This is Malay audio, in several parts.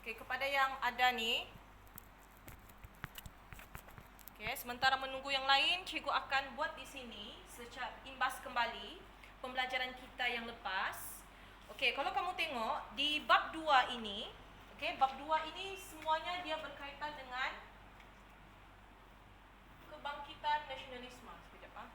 Okey, kepada yang ada ni. Okey, sementara menunggu yang lain, cikgu akan buat di sini secara imbas kembali pembelajaran kita yang lepas. Okey, kalau kamu tengok di bab 2 ini, okey, bab 2 ini semuanya dia berkaitan dengan kebangkitan nasionalisme. Sekejap ah.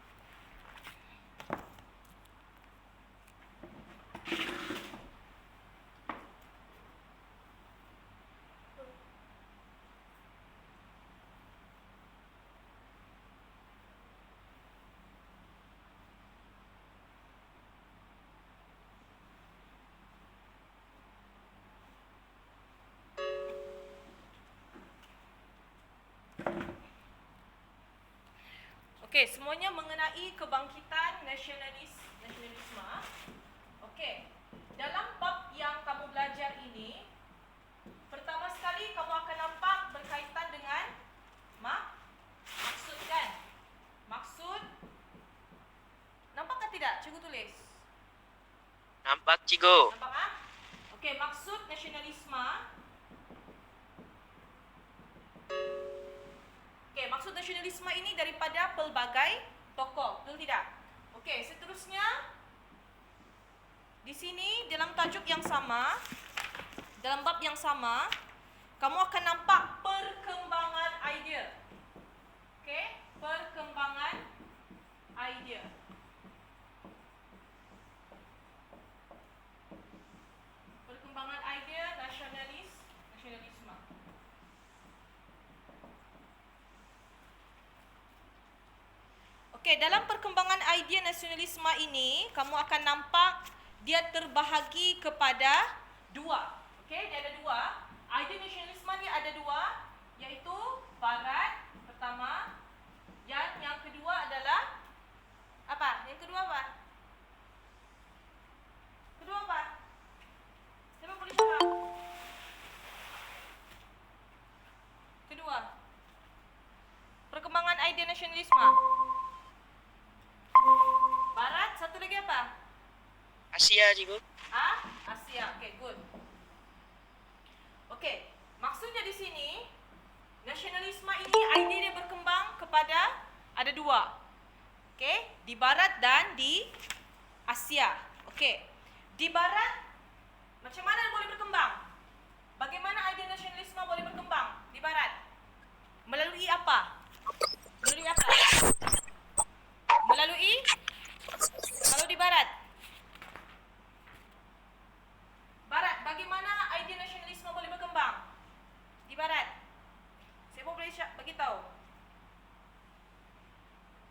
Okey, semuanya mengenai kebangkitan nasionalisme. Okey, dalam bab yang kamu belajar ini, pertama sekali kamu akan nampak berkaitan dengan maksud kan? Maksud. Nampak ke tidak? Cikgu tulis. Nampak, cikgu. Nampak ah? Okey, maksud nasionalisme. Okey, maksud nasionalisme ini daripada pelbagai tokoh, betul tidak? Okey, seterusnya di sini dalam tajuk yang sama, dalam bab yang sama, kamu akan nampak perkembangan idea. Okey, perkembangan idea. Perkembangan idea nasionalisme. Okey, dalam perkembangan idea nasionalisme ini, kamu akan nampak dia terbahagi kepada dua. Okey, dia ada dua. Idea nasionalisme ni ada dua, iaitu Barat pertama, dan yang kedua adalah apa? Yang kedua apa? Kedua apa? Siapa boleh jawab? Kedua, perkembangan idea nasionalisme. Barat, satu lagi apa? Asia, cikgu. Asia. Okey, good. Okey, maksudnya di sini nasionalisme ini idea dia berkembang kepada ada dua. Okey, di Barat dan di Asia. Okey. Di Barat macam mana boleh berkembang? Bagaimana idea nasionalisme boleh berkembang di Barat? Melalui apa? Melalui apa? Melalui kalau di Barat. Barat, bagaimana idea nasionalisme boleh berkembang? Di Barat. Siapa boleh bagi tahu?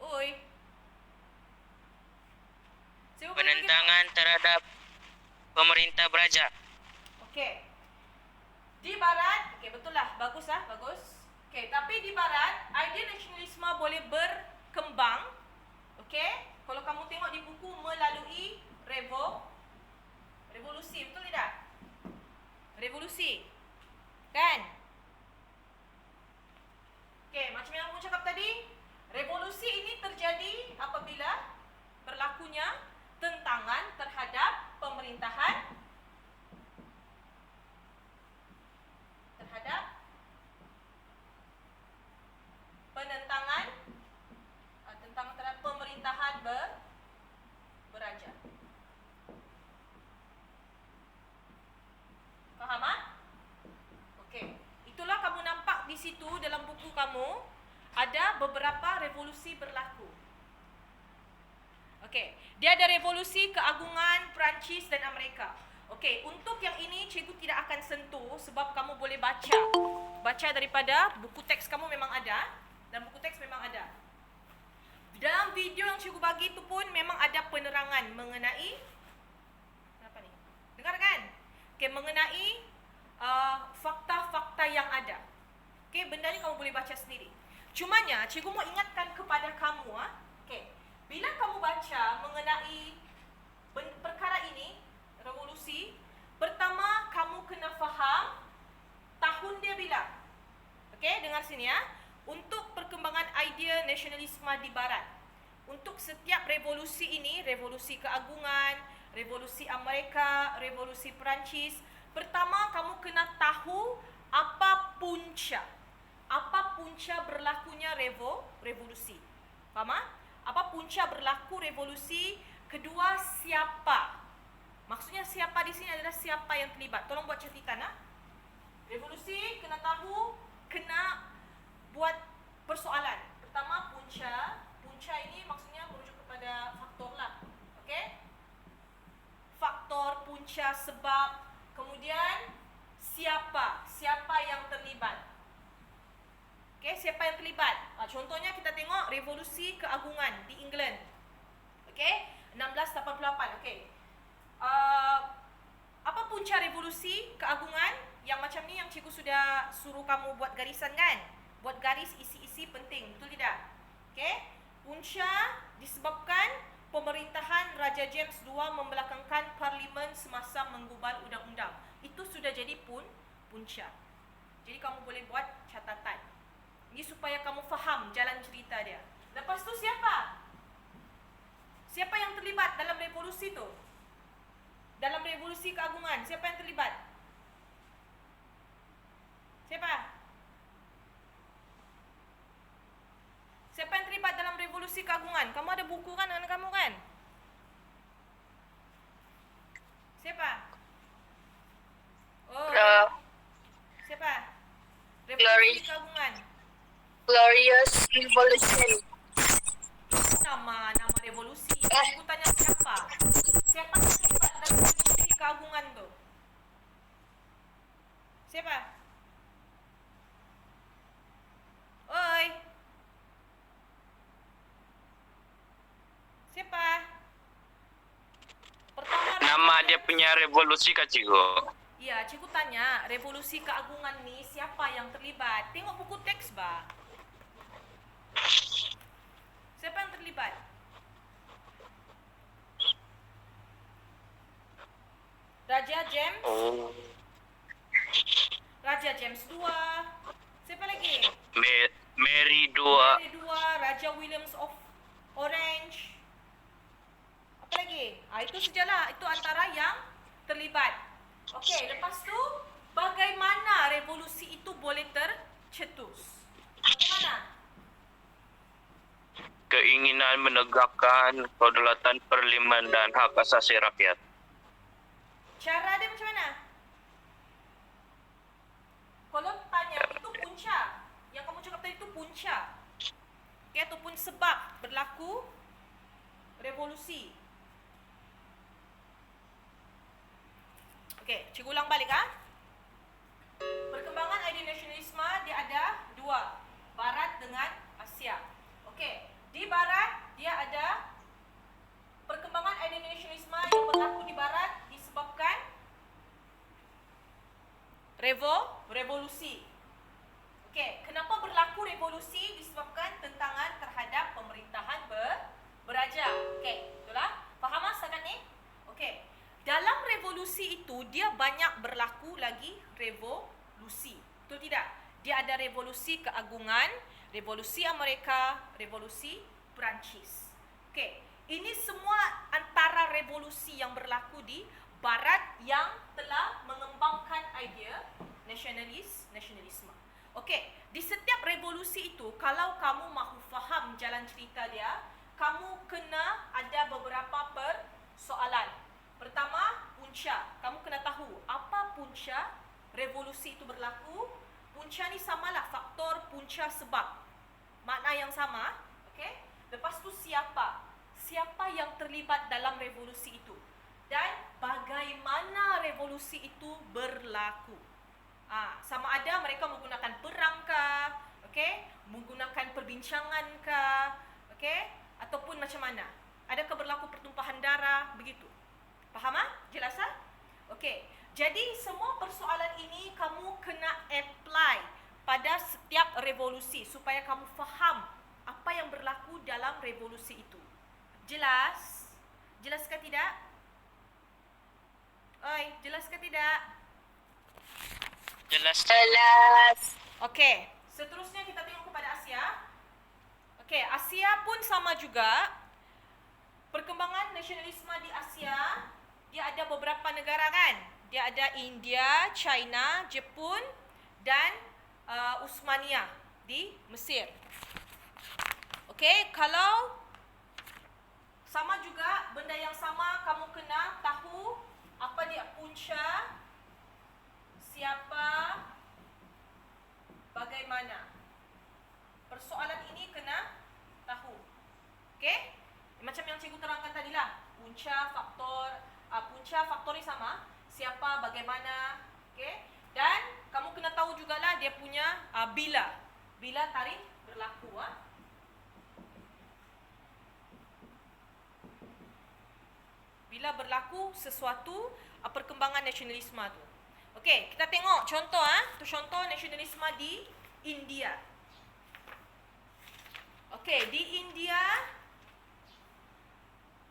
Oi. Siapa boleh bagi tahu? Penentangan terhadap pemerintah beraja. Okey. Di Barat, okey betul lah. Bagus lah, bagus. Okey, tapi di Barat, idea nasionalisme boleh berkembang. Okey, kalau kamu tengok di buku melalui revolusi, betul tidak? Revolusi. Kan? Okey, macam yang aku cakap tadi, revolusi ini terjadi apabila berlakunya tentangan terhadap pemerintahan, tentang terhadap pemerintahan beraja. Faham ah? Okey. Itulah kamu nampak di situ dalam buku kamu ada beberapa revolusi berlaku. Okey, dia ada revolusi keagungan Perancis dan Amerika. Okey, untuk yang ini cikgu tidak akan sentuh sebab kamu boleh baca. Baca daripada buku teks kamu memang ada dan buku teks memang ada. Dalam video yang cikgu bagi itu pun memang ada penerangan mengenai apa ni? Dengar kan? Okey, mengenai fakta-fakta yang ada. Okey, benda ni kamu boleh baca sendiri. Cumanya cikgu mau ingatkan kepada kamu okey, bila kamu baca mengenai perkara ini, revolusi, pertama kamu kena faham tahun dia bila. Okey, dengar sini ya. Untuk perkembangan idea nasionalisme di Barat, untuk setiap revolusi ini, revolusi keagungan, revolusi Amerika, revolusi Perancis, Pertama, kamu kena tahu apa punca. Apa punca berlakunya revolusi. Faham? Apa punca berlaku revolusi? Kedua, siapa? Maksudnya siapa di sini adalah siapa yang terlibat. Tolong buat catatan. Revolusi kena tahu, kena buat persoalan. Pertama, punca. Punca ini maksudnya merujuk kepada faktor lah. Okey? Faktor, punca, sebab. Kemudian siapa? Siapa yang terlibat? Okey, siapa yang terlibat? Contohnya kita tengok revolusi keagungan di England. Okey, 1688. Okey. Apa punca revolusi keagungan? Yang macam ni yang cikgu sudah suruh kamu buat garisan kan? Buat garis isi-isi penting, betul tidak? Okey. Punca disebabkan pemerintahan Raja James II membelakangkan parlimen semasa menggubal undang-undang. Itu sudah jadi punca. Jadi kamu boleh buat catatan. Ini supaya kamu faham jalan cerita dia. Lepas tu siapa? Siapa yang terlibat dalam revolusi tu? Dalam revolusi keagungan, siapa yang terlibat? Siapa? Siapa yang terlibat dalam revolusi keagungan? Kamu ada buku kan dengan kamu kan? Siapa? Oh. Siapa? Revolusi keagungan. Glorious Revolution. Nama revolusi. Aku tanya siapa? Siapa yang terlibat dalam revolusi keagungan tu? Siapa? Oi. Siapa? Pertama Nama dia punya revolusi Kak Cikgu. Ya, cikgu tanya, revolusi keagungan ni siapa yang terlibat? Tengok buku teks, Ba. Siapa yang terlibat? Raja James. Oh. Raja James II. Siapa lagi? Mary II. Mary II, Raja Williams of Orange. Apa lagi? Itu sajalah. Itu antara yang terlibat. Okey, lepas tu bagaimana revolusi itu boleh tercetus? Bagaimana? Keinginan menegakkan kedaulatan parlimen dan hak asasi rakyat. Cara dia macam mana? Kalau tanya, itu punca. Yang kamu cakap tadi itu punca. Okay, ataupun sebab berlaku revolusi. Okey, cikgu ulang balik Perkembangan idea nasionalisme dia ada dua, Barat dengan Asia. Okey, di Barat dia ada perkembangan idea nasionalisme yang berlaku di Barat disebabkan revolusi. Okey, kenapa berlaku revolusi? Disebabkan tentangan terhadap pemerintahan beraja. Okey, betul lah? Faham setakat ni? Okey. Dalam revolusi itu dia banyak berlaku lagi revolusi. Betul tidak? Dia ada revolusi keagungan, revolusi Amerika, revolusi Perancis. Okey, ini semua antara revolusi yang berlaku di Barat yang telah mengembangkan idea nasionalisme. Okey, di setiap revolusi itu kalau kamu mahu faham jalan cerita dia, kamu kena ada beberapa persoalan. Pertama, punca. Kamu kena tahu apa punca revolusi itu berlaku. Punca ni samalah faktor, punca, sebab. Makna yang sama. Okey? Lepas tu siapa? Siapa yang terlibat dalam revolusi itu? Dan bagaimana revolusi itu berlaku? Sama ada mereka menggunakan perang kah? Okey? Menggunakan perbincangan kah? Okey? Ataupun macam mana? Adakah berlaku pertumpahan darah? Begitu. Faham Jelas Okey. Jadi semua persoalan ini kamu kena apply pada setiap revolusi supaya kamu faham apa yang berlaku dalam revolusi itu. Jelas? Jelas ke tidak? Oi, jelas ke tidak? Jelas. Okey, seterusnya kita tengok kepada Asia. Okey, Asia pun sama juga. Perkembangan nasionalisme di Asia, dia ada beberapa negara kan? Dia ada India, China, Jepun dan Uthmaniyah di Mesir. Okey, kalau sama juga benda yang sama, kamu kena tahu apa dia punca, siapa, bagaimana. Persoalan ini kena tahu. Okey? Macam yang cikgu terangkan tadilah. Punca, faktor ni sama. Siapa, bagaimana. Okey? Dan kamu kena tahu jugalah dia punya bila. Bila tarikh berlaku. Bila berlaku sesuatu perkembangan nasionalisme tu. Okey, kita tengok contoh tu contoh nasionalisme di India. Okey, di India.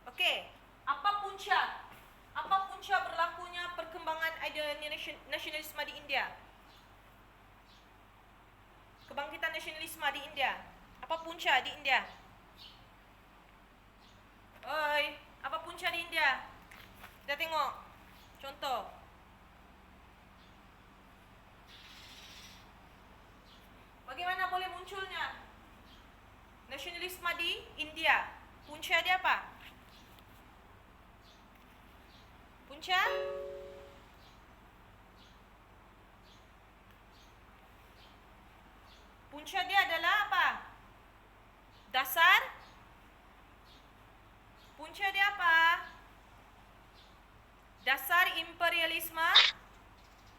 Okey, apa punca? Apa punca berlakunya perkembangan idea nasionalisme di India? Kebangkitan nasionalisme di India. Apa punca di India? Oi, apa punca di India? Kita tengok contoh. Bagaimana boleh munculnya nasionalisme di India? Punca dia apa? Punca? Punca dia adalah apa? Dasar? Punca dia apa? Dasar imperialisme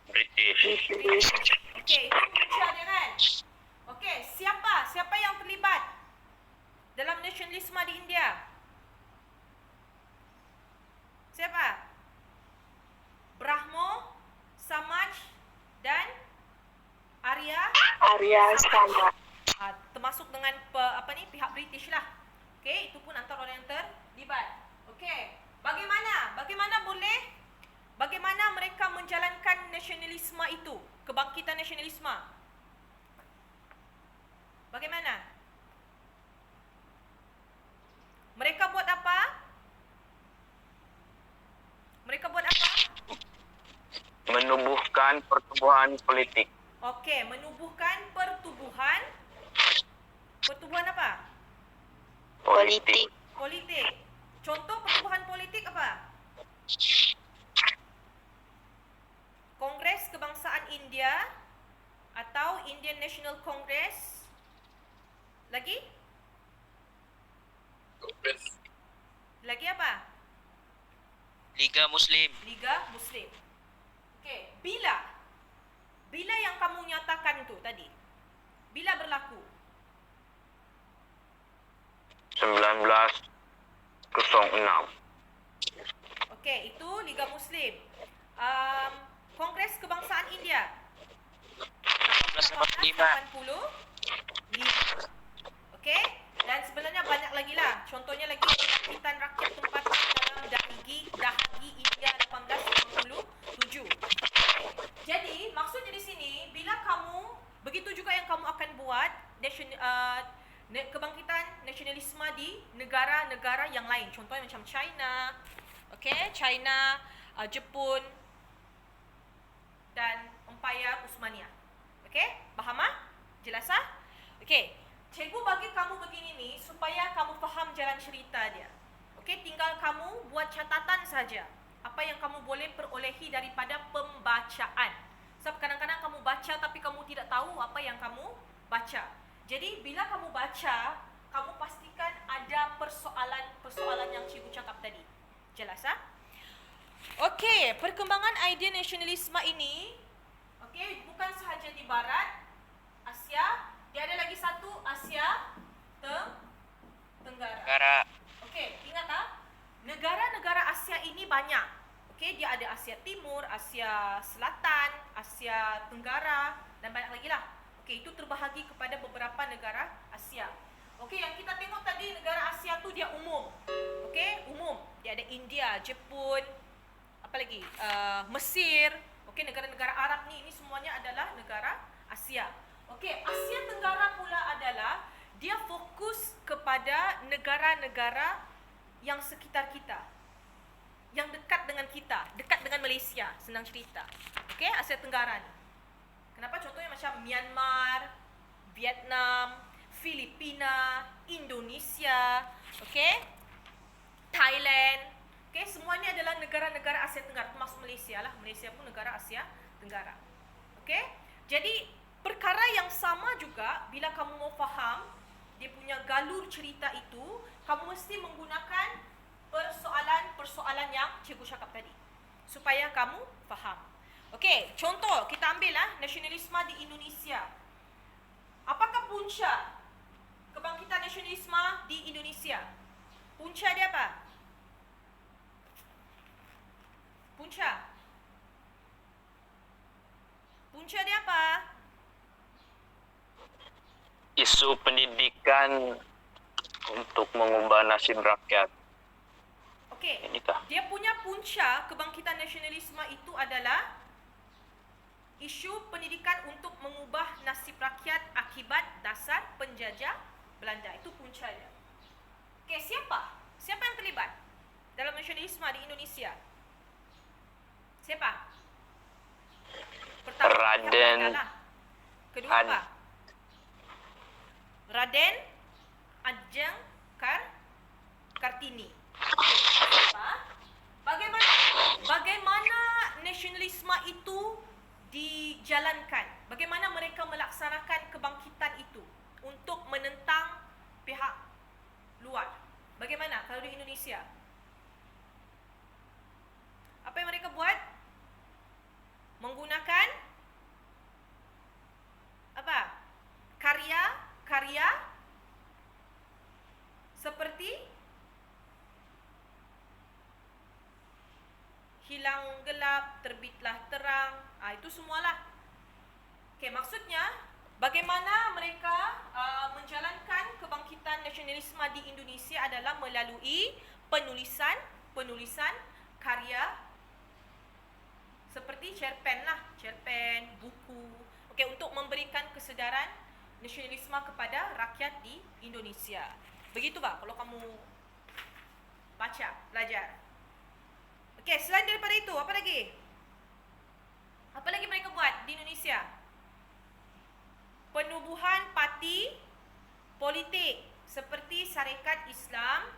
British. Okey, itu punca dia kan? Okey, siapa yang terlibat dalam nasionalisme di India? Siapa? Brahmo, Samaj dan Arya Sama. Termasuk dengan pihak British lah. Okey, itu pun antara orang yang terlibat. Okey, bagaimana mereka menjalankan nasionalisme itu, kebangkitan nasionalisme? Bagaimana? Mereka buat apa? Menubuhkan pertumbuhan politik. Okey, menubuhkan pertubuhan. Pertubuhan apa? Politik. Politik. Contoh pertubuhan politik apa? Kongres Kebangsaan India atau Indian National Congress. Lagi? Lagi apa? Liga Muslim. Liga Muslim. Okey, bila yang kamu nyatakan tu tadi? Bila berlaku? 1906. Okey, itu Liga Muslim. Kongres Kebangsaan India 1885. Okey, dan sebenarnya banyak lagi lah. Contohnya lagi Kebangkitan Rakyat Tempatan dalam Dahagi India 1857. Jadi, maksudnya di sini bila kamu begitu juga yang kamu akan buat kebangkitan nasionalisme di negara-negara yang lain. Contohnya macam China, okey, Jepun dan Empayar Uthmaniyah. Okey, faham Jelas Okey, cikgu bagi kamu begini ni supaya kamu faham jalan cerita dia. Okey, tinggal kamu buat catatan saja apa yang kamu boleh perolehi daripada pembacaan. Sebab kadang-kadang kamu baca tapi kamu tidak tahu apa yang kamu baca. Jadi bila kamu baca, kamu pastikan ada persoalan yang cikgu cakap tadi. Jelas Okey, perkembangan idea nasionalisme ini bukan sahaja di barat Asia, dia ada lagi satu Asia Tenggara. Okey, ingat negara-negara Asia ini banyak. Okey, dia ada Asia Timur, Asia Selatan, Asia Tenggara dan banyak lagi lah. Okey, itu terbahagi kepada beberapa negara Asia. Okey, yang kita tengok tadi negara Asia tu dia umum. Okey, umum. Dia ada India, Jepun, apa lagi? Mesir. Okey, negara-negara Arab ni ini semuanya adalah negara Asia. Okey, Asia Tenggara pula adalah dia fokus kepada negara-negara yang sekitar kita. yang dekat dengan kita, dekat dengan Malaysia, senang cerita. Okey, Asia Tenggara ni. Kenapa? Contohnya macam Myanmar, Vietnam, Filipina, Indonesia, okey, Thailand. Okey, semua ni adalah negara-negara Asia Tenggara, termasuk Malaysia lah. Malaysia pun negara Asia Tenggara. Okey? Jadi perkara yang sama juga bila kamu mau faham dia punya galur cerita itu, kamu mesti menggunakan persoalan-persoalan yang cikgu cakap tadi supaya kamu faham. Okey, contoh kita ambil lah nasionalisme di Indonesia. Apakah punca kebangkitan nasionalisme di Indonesia? Punca dia apa? Punca dia apa? Isu pendidikan untuk mengubah nasib rakyat. Okey. Inikah? Dia punya punca kebangkitan nasionalisme itu adalah isu pendidikan untuk mengubah nasib rakyat akibat dasar penjajah Belanda. Itu punca dia. Okey, siapa? Siapa yang terlibat dalam nasionalisme di Indonesia? Siapa? Pertama, Raden pihak Belanda lah. Kedua Ad- apa? Raden Ajeng Kartini. Siapa? Bagaimana nasionalisme itu dijalankan? Bagaimana mereka melaksanakan kebangkitan itu untuk menentang pihak luar? Bagaimana kalau di Indonesia? Apa yang mereka buat? Menggunakan apa? Karya seperti hilang gelap, terbitlah terang. Itu semualah. Okey, maksudnya bagaimana mereka menjalankan kebangkitan nasionalisme di Indonesia adalah melalui penulisan karya seperti cerpen, buku. Okey, untuk memberikan kesedaran nasionalisme kepada rakyat di Indonesia. Begitu bah kalau kamu belajar. Okey, selain daripada itu, apa lagi? Apa lagi mereka buat di Indonesia? Penubuhan parti politik seperti Syarikat Islam,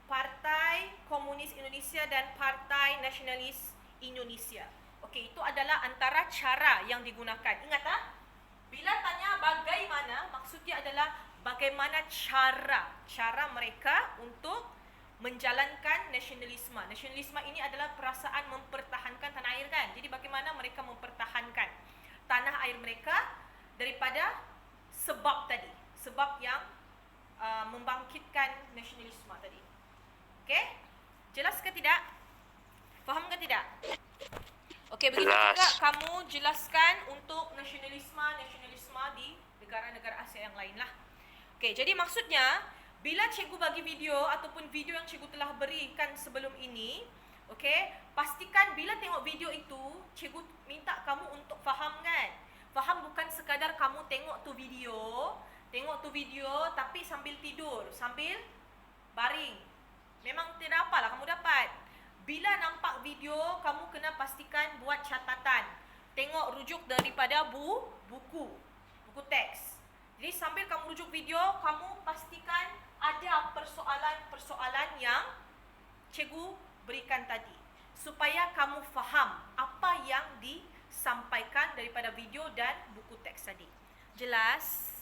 Partai Komunis Indonesia dan Partai Nasionalis Indonesia. Okey, itu adalah antara cara yang digunakan. Ingat tak? Bila tanya bagaimana, maksudnya adalah bagaimana cara mereka untuk menjalankan nasionalisme. Nasionalisme ini adalah perasaan mempertahankan tanah air kan. Jadi bagaimana mereka mempertahankan tanah air mereka daripada sebab tadi. Sebab yang membangkitkan nasionalisme tadi. Okey? Jelas ke tidak? Faham ke tidak? Okey, begitu Jelas. juga kamu jelaskan untuk nasionalisme di negara-negara Asia yang lain lah. Okey, jadi maksudnya bila cikgu bagi video ataupun video yang cikgu telah berikan sebelum ini, okey, pastikan bila tengok video itu, cikgu minta kamu untuk faham kan? Faham bukan sekadar kamu tengok tu video tapi sambil tidur, sambil baring. Memang tidak apalah kamu dapat. Bila nampak video, kamu kena pastikan buat catatan. Tengok rujuk daripada buku teks. Jadi sambil kamu rujuk video, kamu pastikan ada persoalan-persoalan yang cikgu berikan tadi. Supaya kamu faham apa yang disampaikan daripada video dan buku teks tadi. Jelas?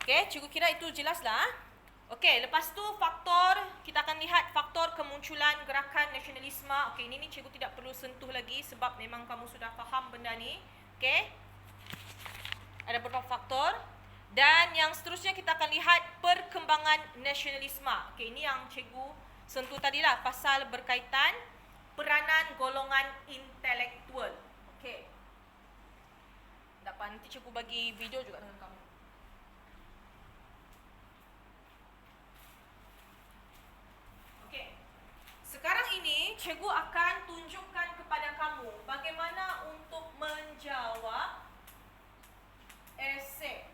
Okey, cikgu kira itu jelaslah. Okey, lepas tu faktor, kita akan lihat faktor kemunculan gerakan nasionalisme. Okey, ini cikgu tidak perlu sentuh lagi sebab memang kamu sudah faham benda ni. Okey. Ada beberapa faktor. Dan yang seterusnya kita akan lihat perkembangan nasionalisme. Okey, ini yang cikgu sentuh tadilah pasal berkaitan peranan golongan intelektual. Okey. Dapat nanti cikgu bagi video juga dengan kamu. Sekarang ini, cikgu akan tunjukkan kepada kamu bagaimana untuk menjawab esei.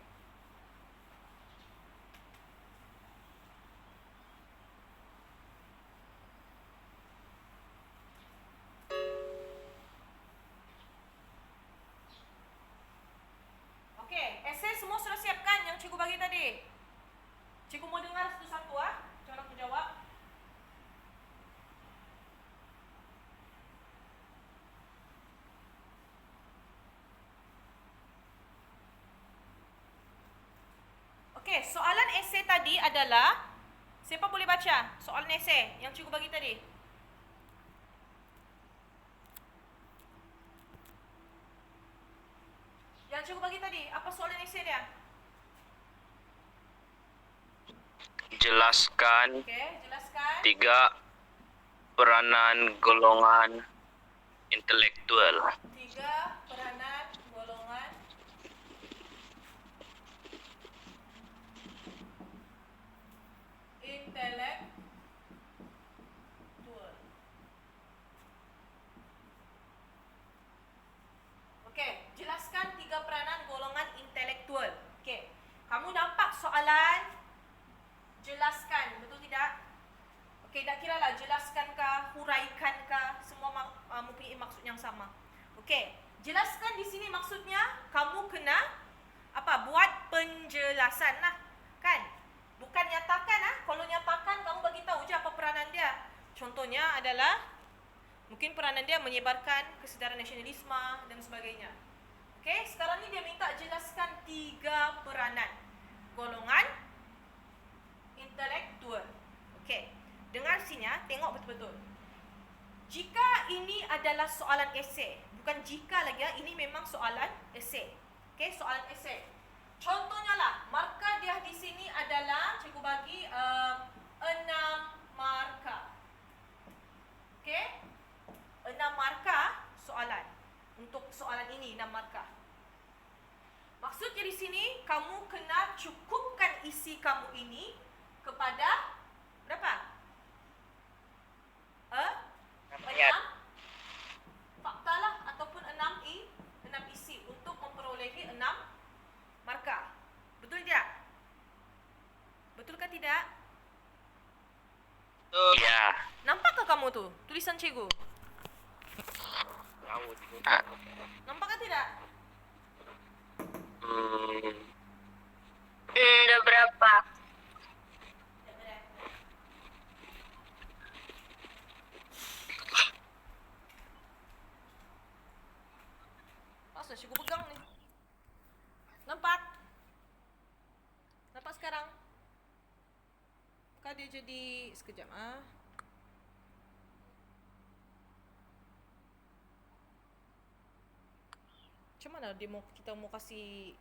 Cikgu mau dengar satu-satu cara aku jawab. Okey, soalan esei tadi adalah, siapa boleh baca soalan esei yang cikgu bagi tadi? Yang cikgu bagi tadi, apa soalan esei dia? Jelaskan Okey, jelaskan. 3 peranan golongan intelektual. 3 peranan golongan intelektual. Okey, jelaskan 3 peranan golongan intelektual. Okey, kamu nampak soalan jelaskan, betul tidak? Okey, tak kira lah jelaskankah, huraikankah, semua mempunyai maksud yang sama. Okey, jelaskan di sini maksudnya kamu kena apa? Buat penjelasan lah, kan? Bukan nyatakan Kalau nyatakan kamu bagi tahu je apa peranan dia. Contohnya adalah mungkin peranan dia menyebarkan kesedaran nasionalisme dan sebagainya. Okey, sekarang ni dia minta jelaskan 3 peranan golongan intelektual. Okey, dengar sini tengok betul-betul. Jika ini adalah soalan esei, bukan jika lagi ini memang soalan esei. Okey, soalan esei. Contohnya lah, markah dia di sini adalah cikgu bagi 6 markah. Okey? 6 markah soalan. Untuk soalan ini 6 markah. Maksudnya di sini kamu kena cukupkan isi kamu ini kepada berapa? 6 fakta lah ataupun 6 isi untuk memperolehi 6 markah. Betul tidak? Betulkah tidak? Ya. Nampakkah kamu tu tulisan cikgu? Nampakkah tidak? Ada berapa? Asal cikgu pegang ni. Nampak? Nampak sekarang? Apakah dia jadi sekejap Macam mana kita mau kasih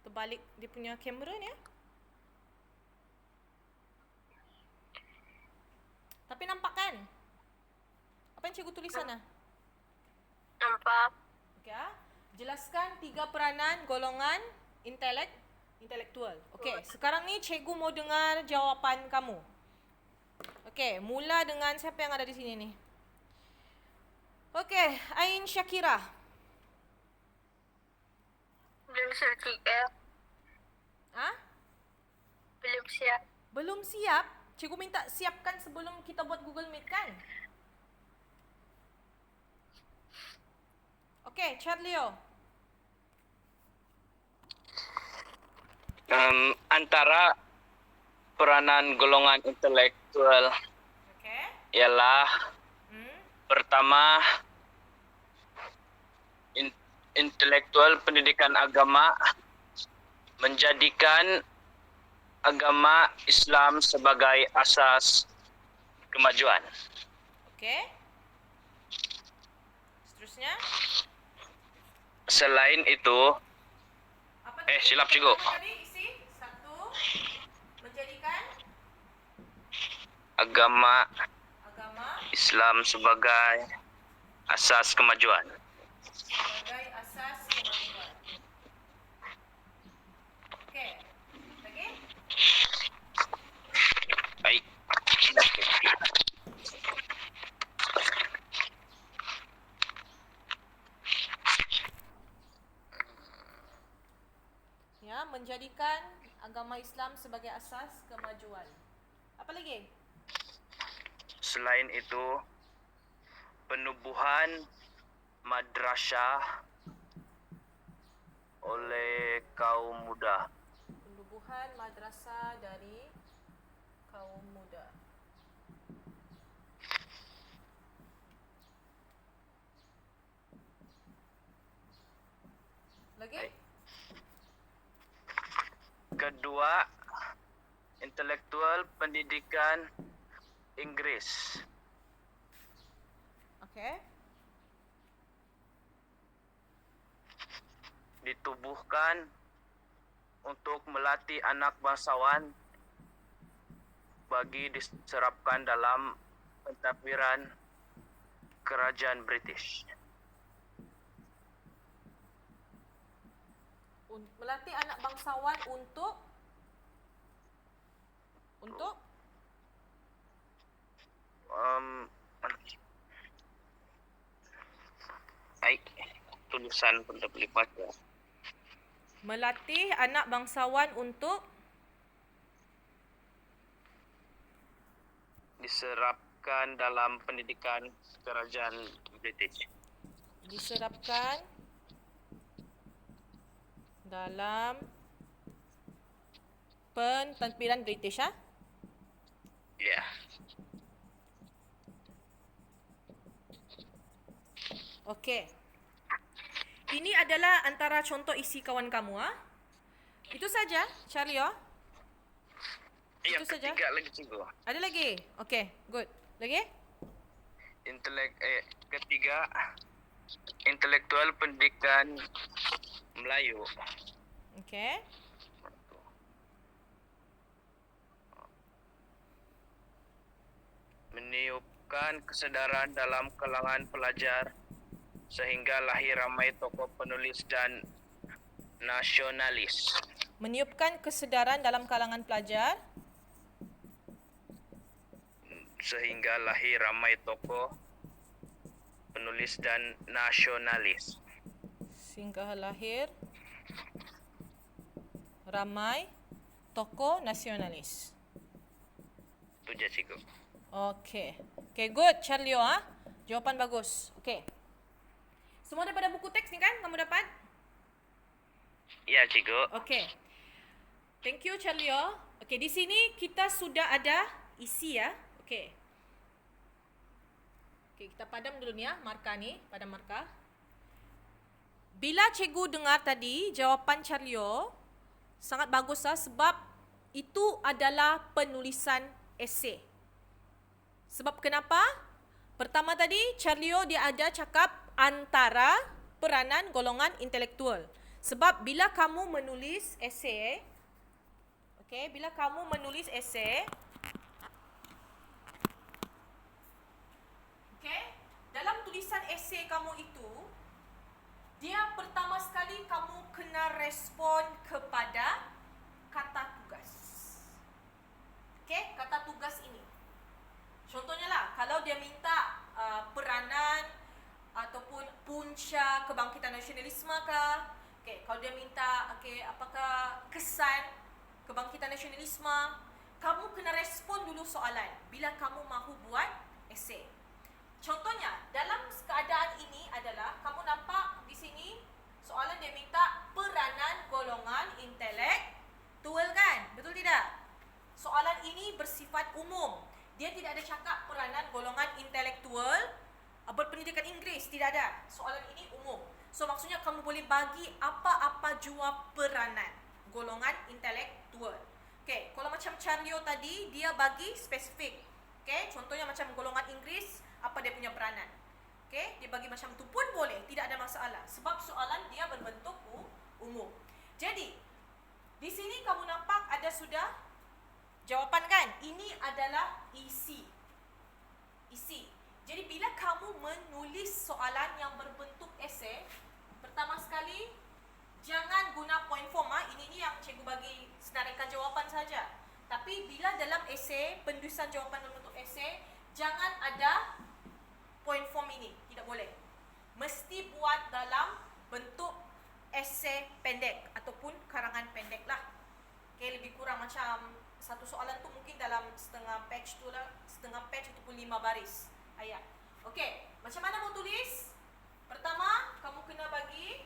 terbalik dia punya kamera ni Tapi nampak kan? Apa yang cikgu tulis sana? Nampak. Okey Jelaskan 3 peranan golongan intelektual. Okey, sekarang ni cikgu mau dengar jawapan kamu. Okey, mula dengan siapa yang ada di sini ni? Okey, Ain Syakira. Belum siap. Belum siap. Belum siap? Cikgu minta siapkan sebelum kita buat Google Meet kan? Okey, Charlio. Antara peranan golongan intelektual Okey. ialah pertama intelektual pendidikan agama menjadikan agama Islam sebagai asas kemajuan. Okey. Seterusnya. Selain itu, Apa silap cikgu. Tadi isi 1 menjadikan Agama agama Islam sebagai asas kemajuan. sebagai asas kemajuan. Okey. Lagi? Baik. Ya, menjadikan agama Islam sebagai asas kemajuan. Apa lagi? Selain itu, penubuhan madrasah oleh kaum muda. Penubuhan madrasah dari Lagi? Kedua, intelektual pendidikan Inggris. Okey. Ditubuhkan untuk melatih anak bangsawan bagi diserapkan dalam pentadbiran kerajaan British. Melatih anak bangsawan untuk Tulisan pun tak boleh baca. melatih anak bangsawan untuk Diserapkan dalam pendidikan kerajaan British. diserapkan dalam pentadbiran British, ha? Ya. Okey. Ini adalah antara contoh isi kawan kamu, ha? Itu saja, Charlie, oh? Yang Itu saja? ketiga lagi cikgu. Ada lagi? Okey, good. Lagi? Ketiga, intelektual pendidikan Melayu. Okey. Meniupkan kesedaran dalam kalangan pelajar sehingga lahir ramai tokoh penulis dan nasionalis. Meniupkan kesedaran dalam kalangan pelajar Sehingga lahir ramai tokoh penulis dan nasionalis. sehingga lahir ramai tokoh nasionalis. Itu je cikgu. Okey. Okey, good, Charlie, ah. Jawapan bagus. Okey. Semua daripada buku teks ni kan kamu dapat? Ya cikgu. Okey. Thank you, Charlie. Okey, di sini kita sudah ada isi, ya. Okey. Okey, kita padam dulu ni, ya, markah ni, padam markah. Bila cikgu dengar tadi jawapan Charlie, sangat bagus, sebab itu adalah penulisan esei. Sebab kenapa? Pertama tadi Charlie dia ada cakap antara peranan golongan intelektual. Sebab bila kamu menulis esei, okey, bila kamu menulis esei, okey, dalam tulisan esei kamu itu, dia pertama sekali kamu kena respon kepada kata tugas. Okey, kata tugas ini. Contohnya lah, kalau dia minta peranan ataupun punca kebangkitan nasionalisme ke, okey, kalau dia minta apakah kesan kebangkitan nasionalisme, kamu kena respon dulu soalan bila kamu mahu buat esei. Contohnya, dalam keadaan ini adalah kamu nampak di sini soalan dia minta peranan golongan intelektual, kan? Betul tidak? Soalan ini bersifat umum. Dia tidak ada cakap peranan golongan intelektual berpendidikan Inggeris, tidak ada. Soalan ini umum. So maksudnya kamu boleh bagi apa-apa jua peranan golongan intelektual. Okey, kalau macam Charlie tadi dia bagi spesifik. Okey, contohnya macam golongan Inggeris, apa dia punya peranan. Okey, dia bagi macam tu pun boleh, tidak ada masalah sebab soalan dia berbentuk umum. Jadi, di sini kamu nampak ada sudah jawapan, kan? Ini adalah isi. Jadi bila kamu menulis soalan yang berbentuk esei, pertama sekali jangan guna point form. Ini yang cikgu bagi senaraikan jawapan saja. Tapi bila dalam esei, penulisan jawapan berbentuk esei, jangan ada point form ini. Tidak boleh. Mesti buat dalam bentuk esei pendek ataupun karangan pendek lah. Okay, lebih kurang macam satu soalan tu mungkin dalam setengah page tu lah, setengah page ataupun 5 baris ayat. Okey, macam mana mau tulis? Pertama, kamu kena bagi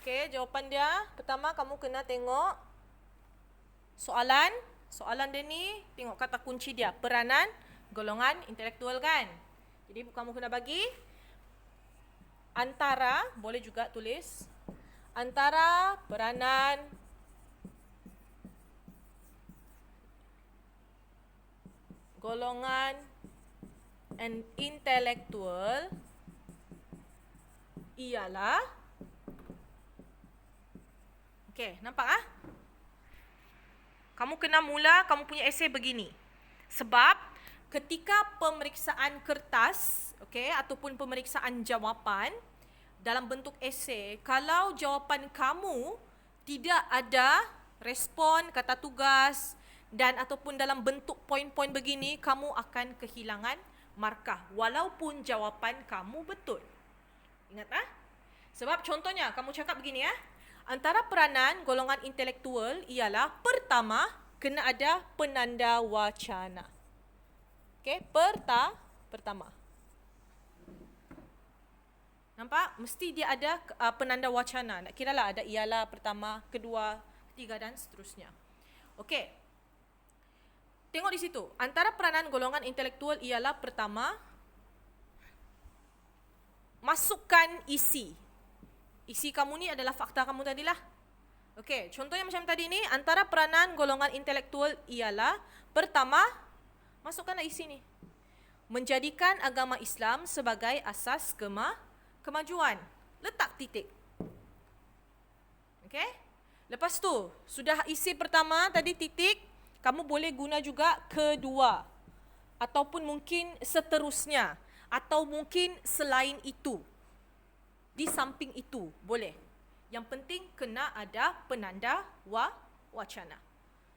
okey, jawapan dia pertama kamu kena tengok soalan. Soalan dia ni tengok kata kunci dia, peranan golongan intelektual, kan? Jadi kamu kena bagi antara, boleh juga tulis, antara peranan golongan and intelektual ialah, okey, nampak ah? Kamu kena mula kamu punya esei begini. Sebab ketika pemeriksaan kertas, okey, ataupun pemeriksaan jawapan dalam bentuk esei, kalau jawapan kamu tidak ada respon, kata tugas dan ataupun dalam bentuk poin-poin begini, kamu akan kehilangan markah walaupun jawapan kamu betul. Ingat ah? Sebab contohnya kamu cakap begini ya. Antara peranan golongan intelektual ialah pertama kena ada penanda wacana. Okey, pertama. Nampak? Mesti dia ada penanda wacana. Nak kiralah ada ialah, pertama, kedua, ketiga dan seterusnya. Okey. Tengok di situ. Antara peranan golongan intelektual ialah pertama, masukkan isi. Isi kamu ni adalah fakta kamu tadilah. Okey, contohnya macam tadi ni, antara peranan golongan intelektual ialah pertama, masukkanlah isi ni. Menjadikan agama Islam sebagai asas kemajuan. Letak titik. Okey? Lepas tu, sudah isi pertama tadi titik, kamu boleh guna juga kedua. Ataupun mungkin seterusnya. Atau mungkin selain itu. Di samping itu, boleh. Yang penting kena ada penanda wacana.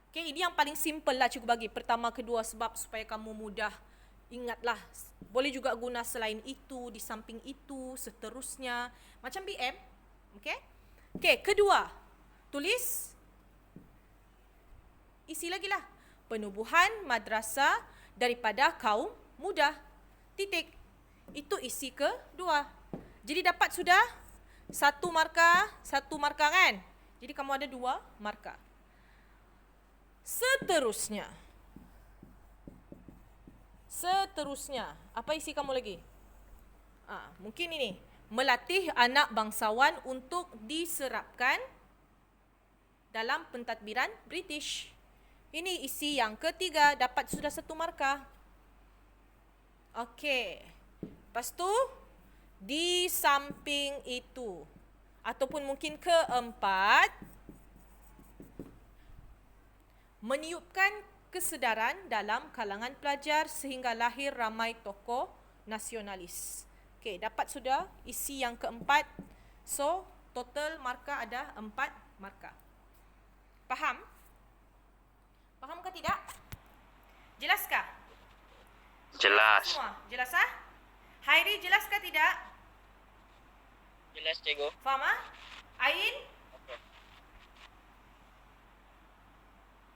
Okay, ini yang paling simple lah cikgu bagi. Pertama, kedua, sebab supaya kamu mudah ingatlah. Boleh juga guna selain itu, di samping itu, seterusnya. Macam BM. Okay? Okay, kedua. Tulis. Isi lagi lah. Penubuhan madrasah daripada kaum muda. Titik. Itu isi kedua. Jadi dapat sudah satu markah kan? Jadi kamu ada 2 markah. Seterusnya. Apa isi kamu lagi? Mungkin ini. Melatih anak bangsawan untuk diserapkan dalam pentadbiran British. Ini isi yang ketiga. Dapat sudah 1 markah. Okey. Lepas tu, di samping itu. Ataupun mungkin keempat, meniupkan kesedaran dalam kalangan pelajar sehingga lahir ramai tokoh nasionalis. Okey, dapat sudah isi yang keempat. So, total markah ada 4 markah. Faham? Faham ke tidak? Jelaskah? Jelas. Semua? Jelas ah? Hairi, jelas ke tidak? Jelas, cikgu. Faham ah? Ain?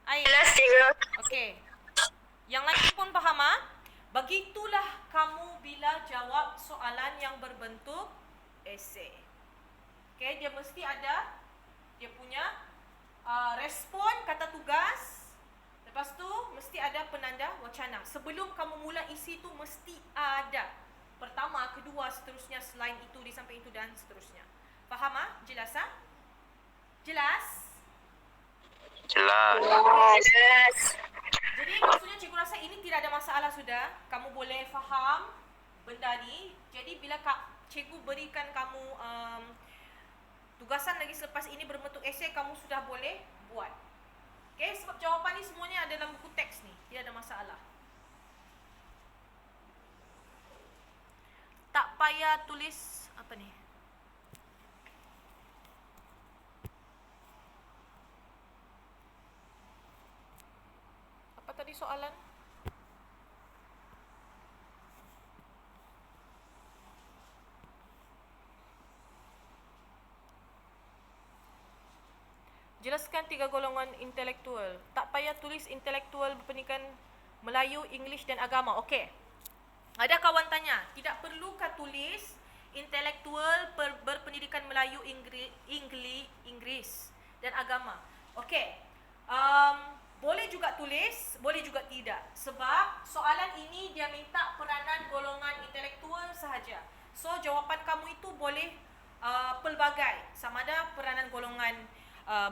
Ain? Jelas cikgu. Okey. Yang lain pun faham ah? Begitulah kamu bila jawab soalan yang berbentuk esei. Okey, dia mesti ada dia punya respon kata tugas. Lepas tu mesti ada penanda wacana. Sebelum kamu mula isi tu mesti ada. Pertama, kedua, seterusnya, selain itu, di samping itu dan seterusnya. Faham ah? Jelas ah? Jelas? Jelas. Jelas. Jadi maksudnya cikgu rasa ini tidak ada masalah sudah. Kamu boleh faham benda ni. Jadi bila cikgu berikan kamu tugasan lagi selepas ini berbentuk esei, kamu sudah boleh buat. Okay, sebab jawapan ni semuanya ada dalam buku teks ni. Tidak ada masalah. Tak payah tulis apa ni? Apa tadi soalan? Jelaskan 3 golongan intelektual. Tak payah tulis intelektual berpendidikan Melayu, English dan agama. Okey. Ada kawan tanya, tidak perlukah tulis intelektual berpendidikan Melayu, Inggris dan agama? Okey. Boleh juga tulis, boleh juga tidak. Sebab soalan ini dia minta peranan golongan intelektual So jawapan kamu itu boleh pelbagai. Sama ada peranan golongan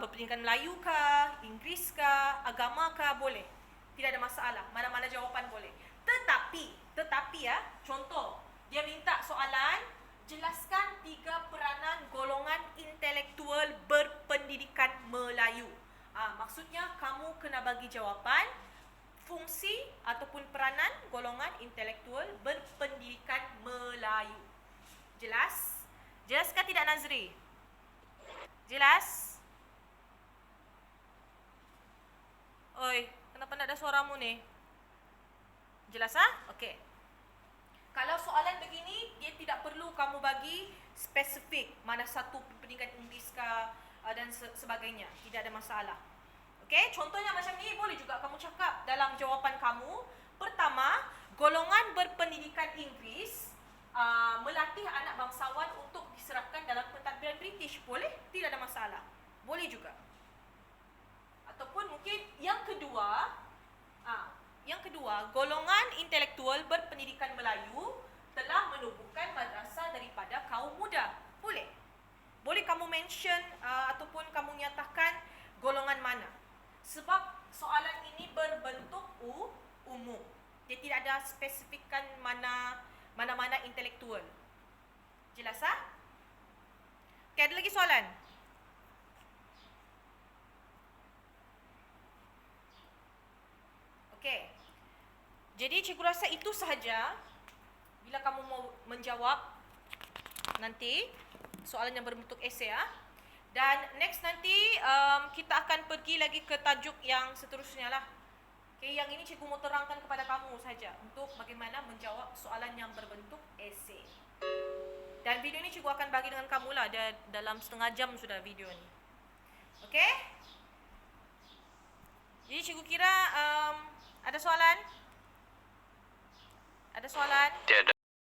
berpendidikan Melayu kah, Inggeris kah, agama kah, boleh. Tidak ada masalah. Mana-mana jawapan boleh. Tetapi ya, contoh, dia minta soalan, jelaskan 3 peranan golongan intelektual berpendidikan Melayu. Maksudnya kamu kena bagi jawapan fungsi ataupun peranan golongan intelektual berpendidikan Melayu. Jelas? Jelaskah tidak, Nazri? Jelas? Oi, kenapa tak ada suaramu ni? Jelas Okey. Kalau soalan begini, dia tidak perlu kamu bagi spesifik mana satu pendidikan Inggeris kah dan sebagainya. Tidak ada masalah. Okey, contohnya macam ni boleh juga kamu cakap dalam jawapan kamu. Pertama, golongan berpendidikan Inggeris melatih anak bangsawan untuk diserapkan dalam pentadbiran British. Boleh? Tidak ada masalah. Boleh juga. Ataupun mungkin yang kedua, golongan intelektual berpendidikan Melayu telah menubuhkan madrasah daripada kaum muda. Boleh. Boleh kamu mention ataupun kamu nyatakan golongan mana. Sebab soalan ini berbentuk umum. Dia tidak ada spesifikkan mana-mana intelektual. Jelas Okey, ada lagi soalan? Okey. Jadi cikgu rasa itu sahaja bila kamu mau menjawab nanti soalan yang berbentuk esei Dan next nanti kita akan pergi lagi ke tajuk yang seterusnya lah. Okay, yang ini cikgu mau terangkan kepada kamu saja untuk bagaimana menjawab soalan yang berbentuk esei. Dan video ini cikgu akan bagi dengan kamu lah, dalam setengah jam sudah video ni. Okay? Jadi cikgu kira ada soalan? Ada soalan? Tiada.